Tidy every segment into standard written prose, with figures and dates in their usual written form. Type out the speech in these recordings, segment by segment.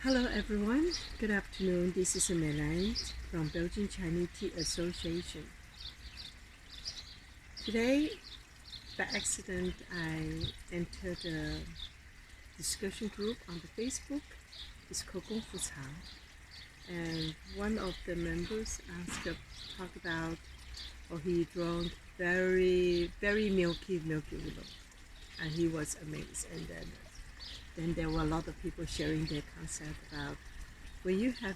Hello everyone, good afternoon. This is Melan from Belgian Chinese Tea Association. Today, by accident, I entered a discussion group on the Facebook. It's called Gong Fu Ca. And one of the members talk about, he drank very, very milky oolong. And he was amazed. And then there were a lot of people sharing their concept about when you have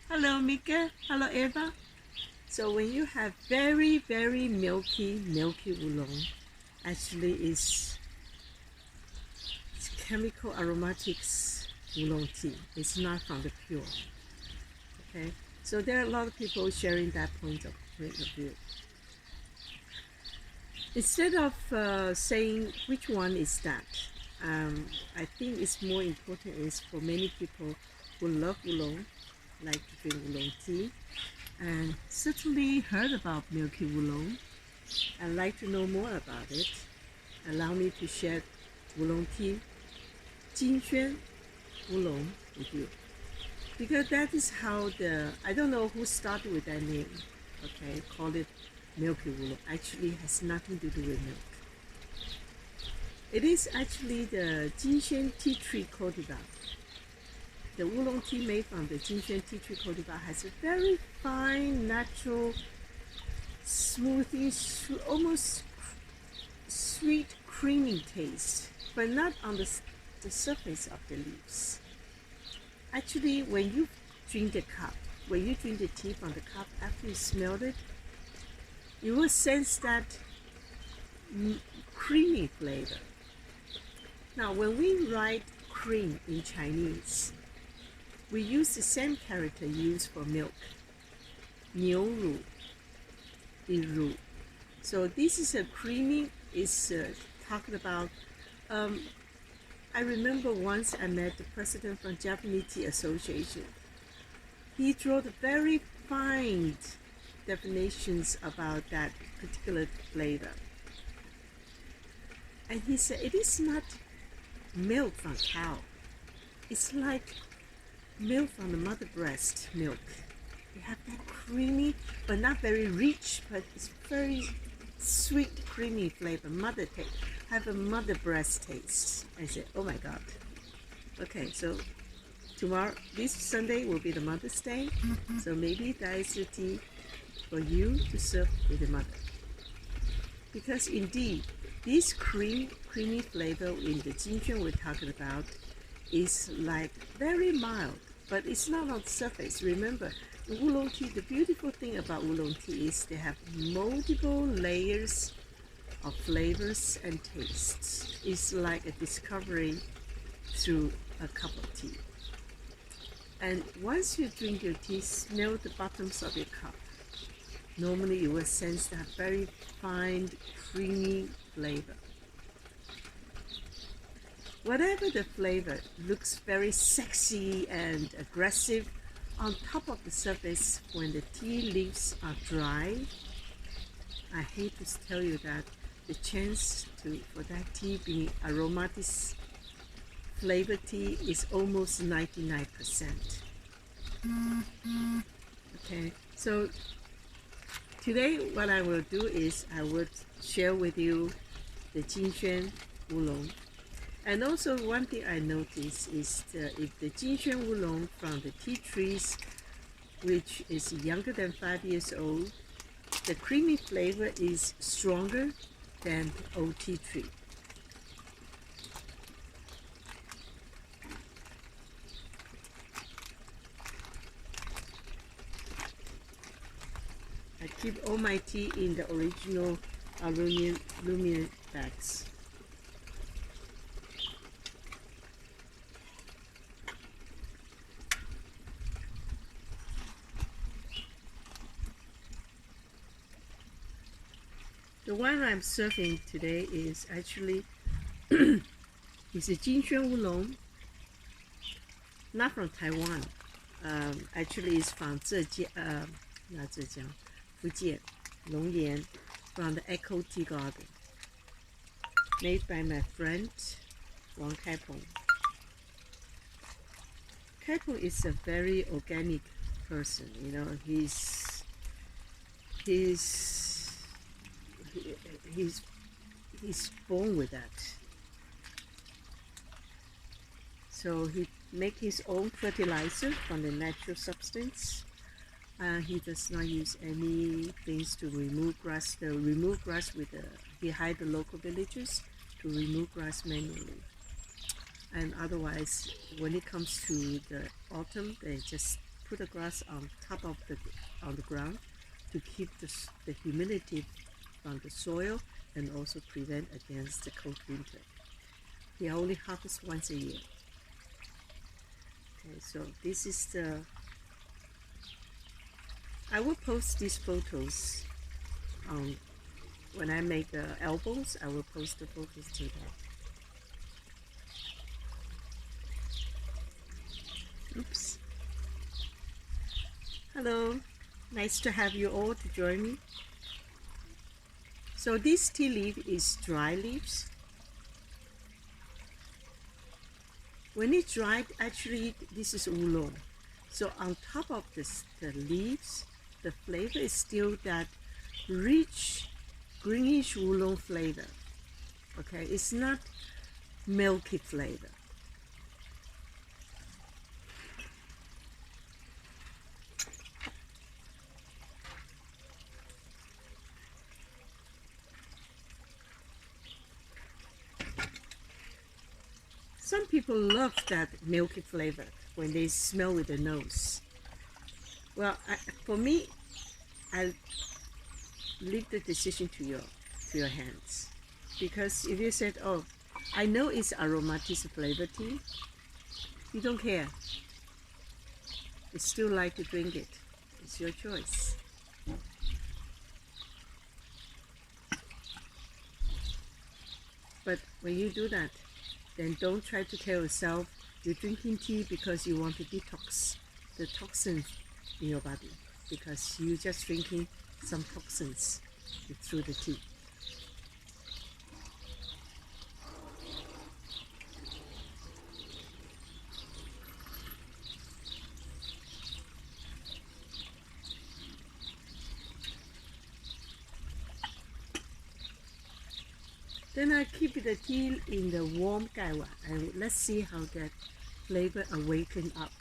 hello Mika, hello Eva. So when you have very, very milky oolong, actually it's chemical aromatics oolong tea. It's not from the pure. Okay, so there are a lot of people sharing that point of view. Instead of saying which one is that, I think it's more important is for many people who love oolong, like to drink oolong tea, and certainly heard about milky oolong and like to know more about it. Allow me to share oolong tea, Jinxuan oolong with you. Because that is how I don't know who started with that name, okay, call it milky oolong. Actually has nothing to do with milk. It is actually the Jinxuan tea tree cultivar. The oolong tea made from the Jinxuan tea tree cultivar has a very fine, natural, smoothie, almost sweet, creamy taste, but not on the surface of the leaves. Actually, when you drink the tea from the cup, after you smell it, you will sense that creamy flavor. Now, when we write cream in Chinese, we use the same character used for milk, 牛乳, 一乳. So this is a creamy, is talking about, I remember once I met the president from Japanese Tea Association. He drew very fine definitions about that particular flavor. And he said, it is not milk from cow. It's like milk from the mother breast milk. You have that creamy, but not very rich, but it's very sweet, creamy flavor. Have a mother breast taste. I said, oh my God. Okay, so this Sunday will be the Mother's Day. So maybe that is the tea for you to serve with the mother. Because indeed, this creamy flavor in the Jinxuan we're talking about is like very mild, but it's not on the surface. Remember, oolong tea, the beautiful thing about oolong tea is they have multiple layers of flavors and tastes. It's like a discovery through a cup of tea. And once you drink your tea, smell the bottoms of your cup. Normally you will sense that very fine, creamy flavor. Whatever the flavor looks very sexy and aggressive on top of the surface when the tea leaves are dry. I hate to tell you that the chance for that tea being aromatic flavor tea is almost 99%. Okay, so today what I will do is I would share with you the Jinxuan oolong. And also one thing I noticed is if the Jinxuan oolong from the tea trees, which is younger than 5 years old, the creamy flavor is stronger than the old tea tree. I keep all my tea in the original aluminum bags. The one I'm serving today is actually it's a Jinxuan oolong, not from Taiwan. Actually, it's from not Zhejiang, Fujian, Longyan, from the Echo Tea Garden, made by my friend Wang Kaipeng. Kaipeng is a very organic person. You know, he's he- he's he's born with that. So he make his own fertilizer from the natural substance. He does not use any things to remove grass. They remove grass with he hide the local villagers to remove grass manually. And otherwise, when it comes to the autumn, they just put the grass on top of the ground to keep the humidity from the soil and also prevent against the cold winter. He only harvests once a year. Okay, so this is the. I will post these photos when I make albums. I will post the photos to that. Oops. Hello, nice to have you all to join me. So this tea leaf is dry leaves. When it's dried, actually this is oolong. So on top of the leaves, the flavor is still that rich greenish oolong flavor. Okay, it's not milky flavor. Some people love that milky flavor when they smell with the nose. Well, for me, I leave the decision to your hands, because if you said, "Oh, I know it's aromatic flavor tea," you don't care. You still like to drink it. It's your choice. But when you do that, then don't try to tell yourself you're drinking tea because you want to detox the toxins in your body, because you're just drinking some toxins through the tea. Then I keep the tea in the warm gaiwa and let's see how that flavor awaken up.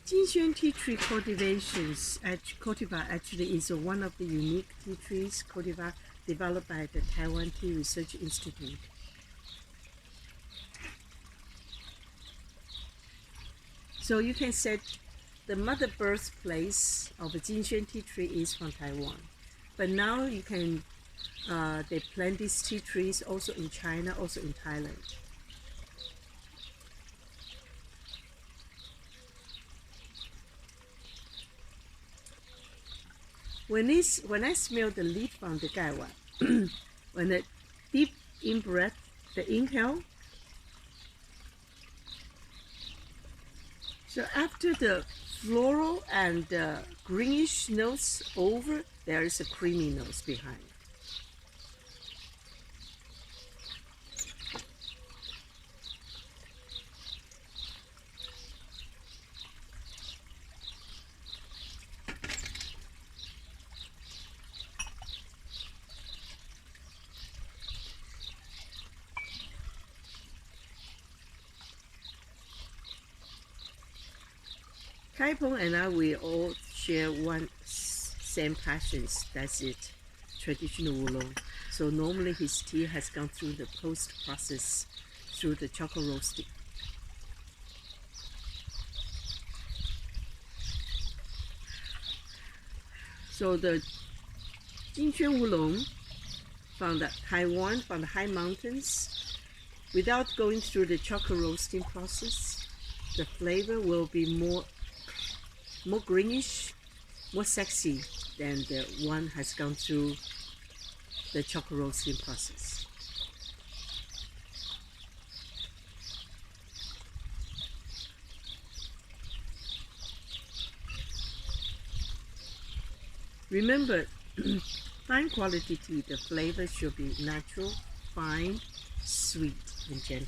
Jinxuan tea tree cultivar actually is one of the unique tea trees cultivar developed by the Taiwan Tea Research Institute. So you can say the mother birthplace of the Jinxuan tea tree is from Taiwan, but now you can they plant these tea trees also in China, also in Thailand. When I smell the leaf from the gaiwa, when I deep in breath, the inhale. So after the floral and greenish notes over, there is a creamy nose behind. Kaipeng and I, we all share one same passions. That's it, traditional oolong. So normally his tea has gone through the post process, through the chocolate roasting. So the Jinxuan oolong from the Taiwan, from the high mountains, without going through the chocolate roasting process, the flavor will be more greenish, more sexy than the one has gone through the chocolate roasting process. Remember, fine quality tea, the flavor should be natural, fine, sweet, and gentle.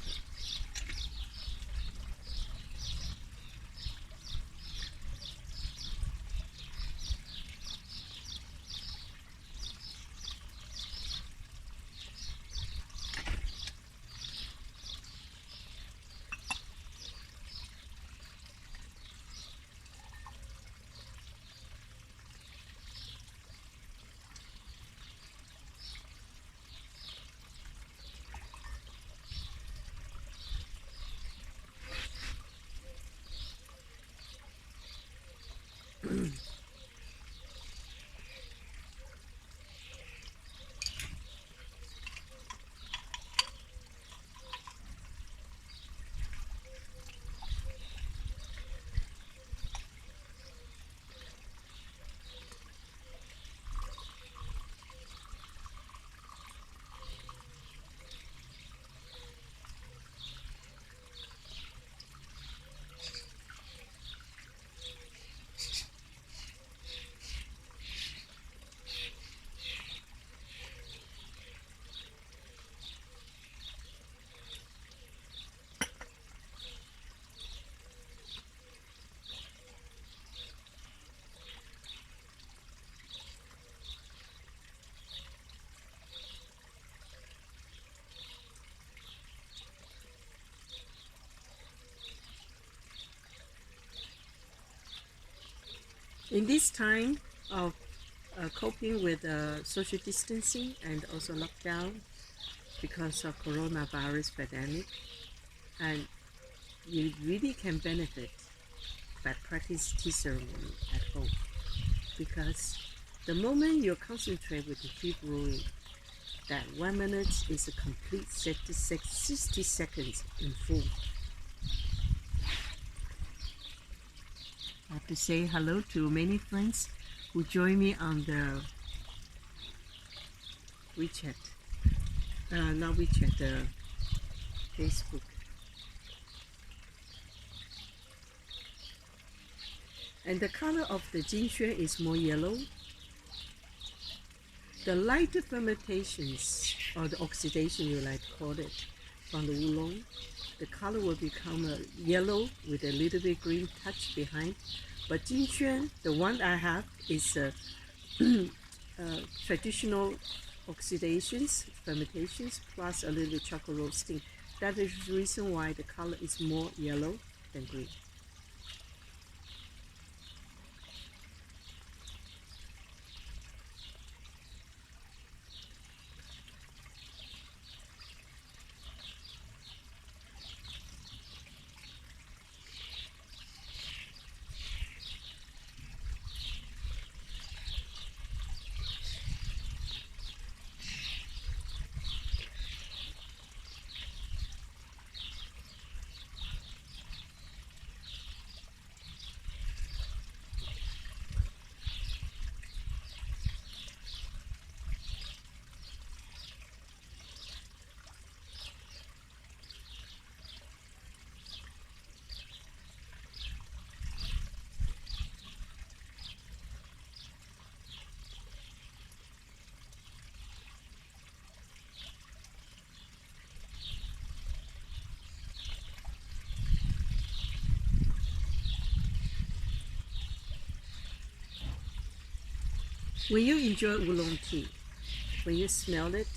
In this time of coping with social distancing and also lockdown because of coronavirus pandemic, and you really can benefit by practice tea ceremony at home, because the moment you concentrate with the tea brewing, that 1 minute is a complete 60 seconds in full. I have to say hello to many friends who join me on the WeChat, not WeChat, Facebook. And the color of the Jinxue is more yellow. The lighter fermentations, or the oxidation you like to call it, from the oolong, the color will become yellow with a little bit green touch behind. But Jinxuan, the one I have, is traditional oxidations, fermentations, plus a little bit chocolate roasting. That is the reason why the color is more yellow than green. When you enjoy oolong tea, when you smell it,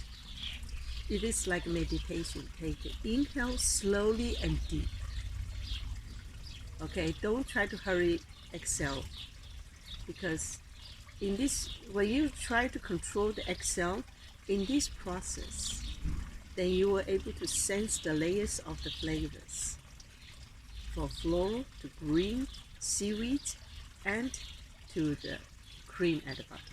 it is like meditation. Take it. Inhale slowly and deep. Okay, don't try to hurry exhale, because in this, when you try to control the exhale in this process, then you are able to sense the layers of the flavors, from floral to green, seaweed, and to the cream at the bottom.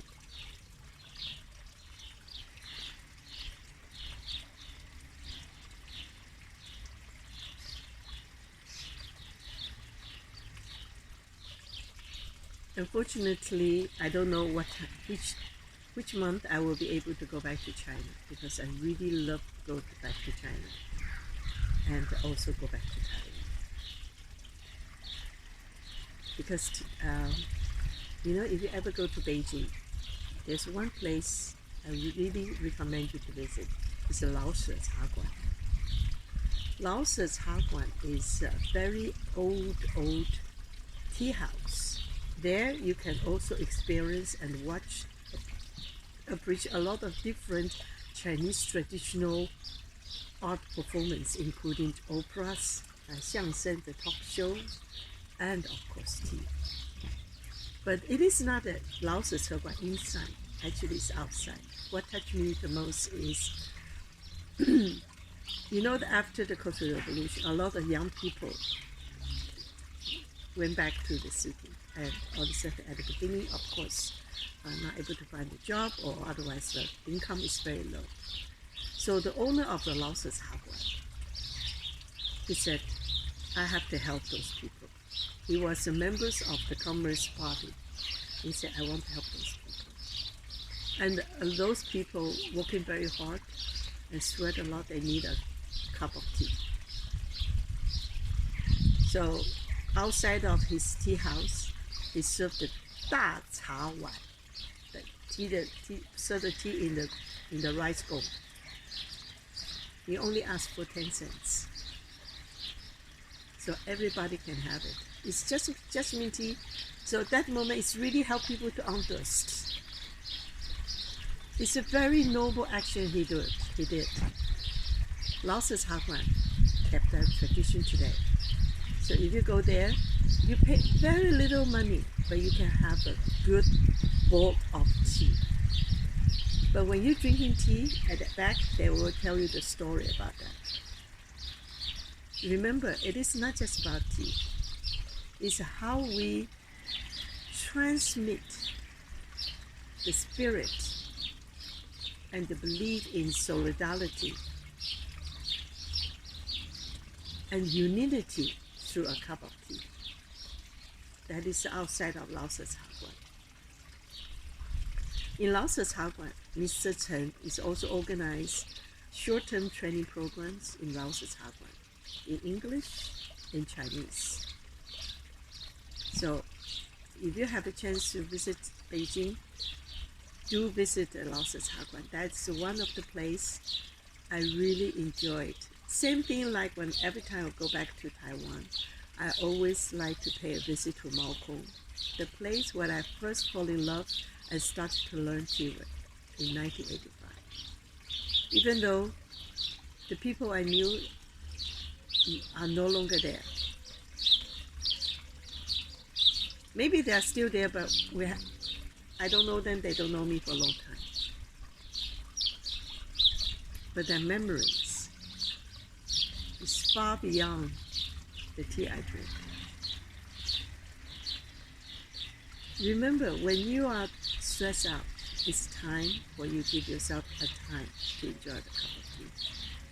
Unfortunately, I don't know which month I will be able to go back to China, because I really love to go back to China and also go back to Thailand. Because if you ever go to Beijing, there's one place I really recommend you to visit. It's the Lao She Cha Guan. Lao She Cha Guan is a very old tea house. There you can also experience and watch a lot of different Chinese traditional art performance, including operas, xiangsheng, the talk shows, and of course tea. But it is not a Lao She Cha Guan inside, actually it's outside. What touched me the most is, you know, that after the Cultural Revolution, a lot of young people went back to the city, and all of a sudden at the beginning, of course, are not able to find a job, or otherwise the income is very low. So the owner of the Lao She Cha Guan, he said, I have to help those people. He was a member of the Communist Party. He said, I want to help those people. And those people working very hard and sweat a lot, they need a cup of tea. So outside of his tea house, he served the Da Cha Wan, serve the tea in the rice bowl. He only asked for 10 cents. So everybody can have it. It's just mint tea. So at that moment, it's really helped people to unthirst. It's a very noble action he did. Lao She Cha Guan kept that tradition today. So if you go there, you pay very little money, but you can have a good bowl of tea. But when you're drinking tea, at the back, they will tell you the story about that. Remember, it is not just about tea. It's how we transmit the spirit and the belief in solidarity and unity through a cup of tea. That is outside of Lao She Cha Guan. In Lao She Cha Guan, Mr. Chen is also organized short-term training programs in Lao She Cha Guan, in English and Chinese. So if you have a chance to visit Beijing, do visit Lao She Cha Guan. That's one of the places I really enjoyed. Same thing like when every time I go back to Taiwan, I always like to pay a visit to Mao Kong, the place where I first fell in love and started to learn tea in 1985. Even though the people I knew are no longer there. Maybe they are still there, but I don't know them, they don't know me for a long time. But their memories is far beyond the tea I drink. Remember, when you are stressed out, it's time for you to give yourself a time to enjoy the cup of tea.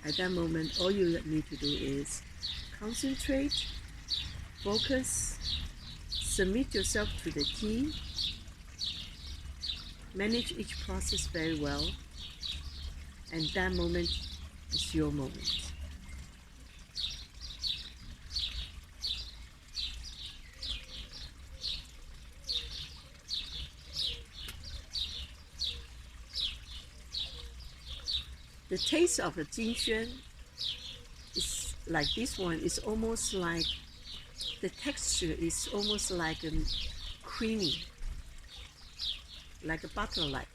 At that moment, all you need to do is concentrate, focus, submit yourself to the tea, manage each process very well, and that moment is your moment. The taste of the Jinxuan is like this one. It's almost like, the texture is almost like a creamy, like a butter-like.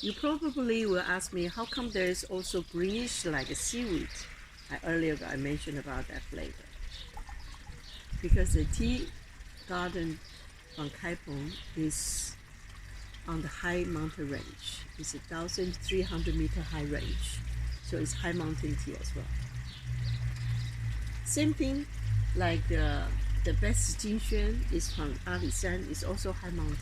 You probably will ask me, how come there is also greenish like a seaweed? Earlier I mentioned about that flavor. Because the tea garden from Kaipeng is on the high mountain range. It's a 1,300-meter high range. So it's high mountain tea as well. Same thing like the best Jinxuan is from Alishan, it's also high mountain.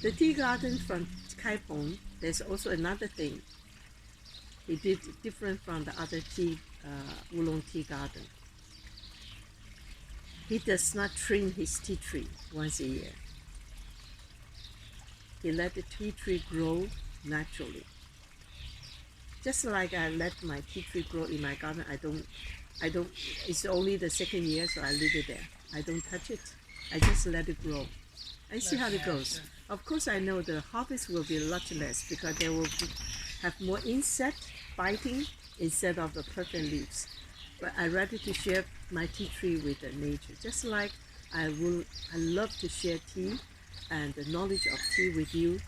The tea garden from Kai Peng, there's also another thing. He did different from the other oolong tea garden. He does not trim his tea tree once a year. He let the tea tree grow naturally. Just like I let my tea tree grow in my garden, I don't, it's only the second year, so I leave it there. I don't touch it. I just let it grow and see how it goes. Of course, I know the harvest will be a lot less because they will have more insect biting instead of the perfect leaves. But I rather to share my tea tree with the nature, just like I love to share tea and the knowledge of tea with you.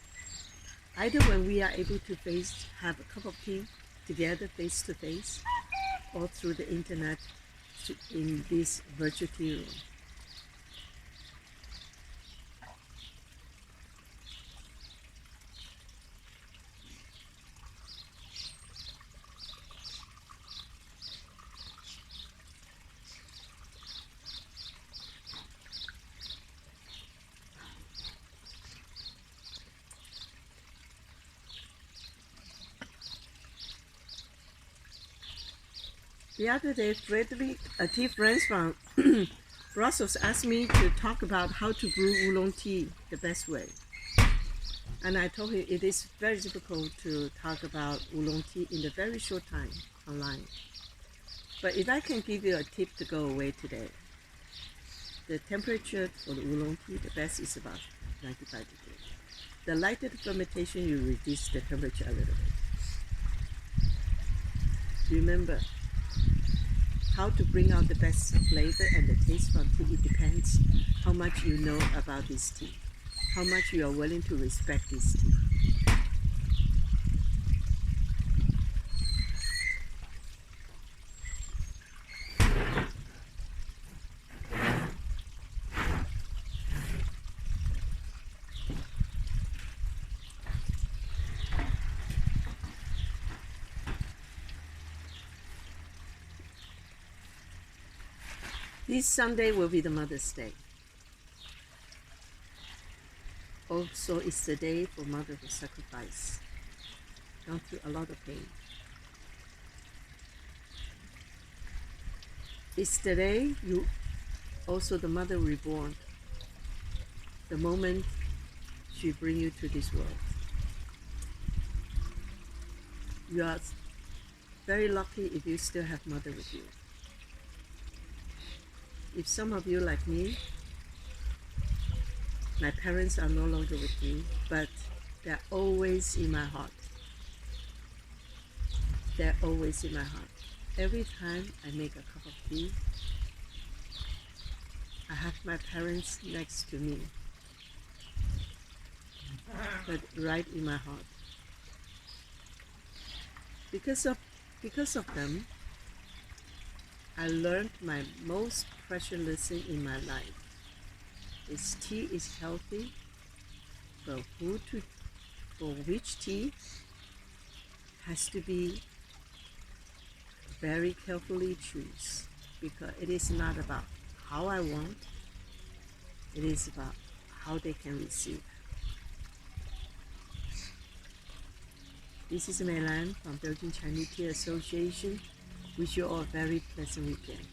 Either when we are able to have a cup of tea together face to face, or through the internet in this virtual tea room. The other day, Frederick, a tea friend from Brussels, asked me to talk about how to brew oolong tea the best way. And I told him it is very difficult to talk about oolong tea in a very short time online. But if I can give you a tip to go away today, the temperature for the oolong tea, the best is about 95 degrees. The lighter the fermentation, you reduce the temperature a little bit. Remember, how to bring out the best flavor and the taste from tea, it depends how much you know about this tea, how much you are willing to respect this tea. This Sunday will be the Mother's Day. Also, it's the day for mother to sacrifice, gone through a lot of pain. It's the day the mother reborn, the moment she bring you to this world. You are very lucky if you still have mother with you. If some of you like me, my parents are no longer with me, but they're always in my heart. They're always in my heart. Every time I make a cup of tea, I have my parents next to me, but right in my heart. Because of them, I learned my most precious lesson in my life. Is tea is healthy, but for which tea has to be very carefully choose, because it is not about how I want, it is about how they can receive. This is Mei Lan from Belgian Chinese Tea Association. Wish you all a very pleasant weekend.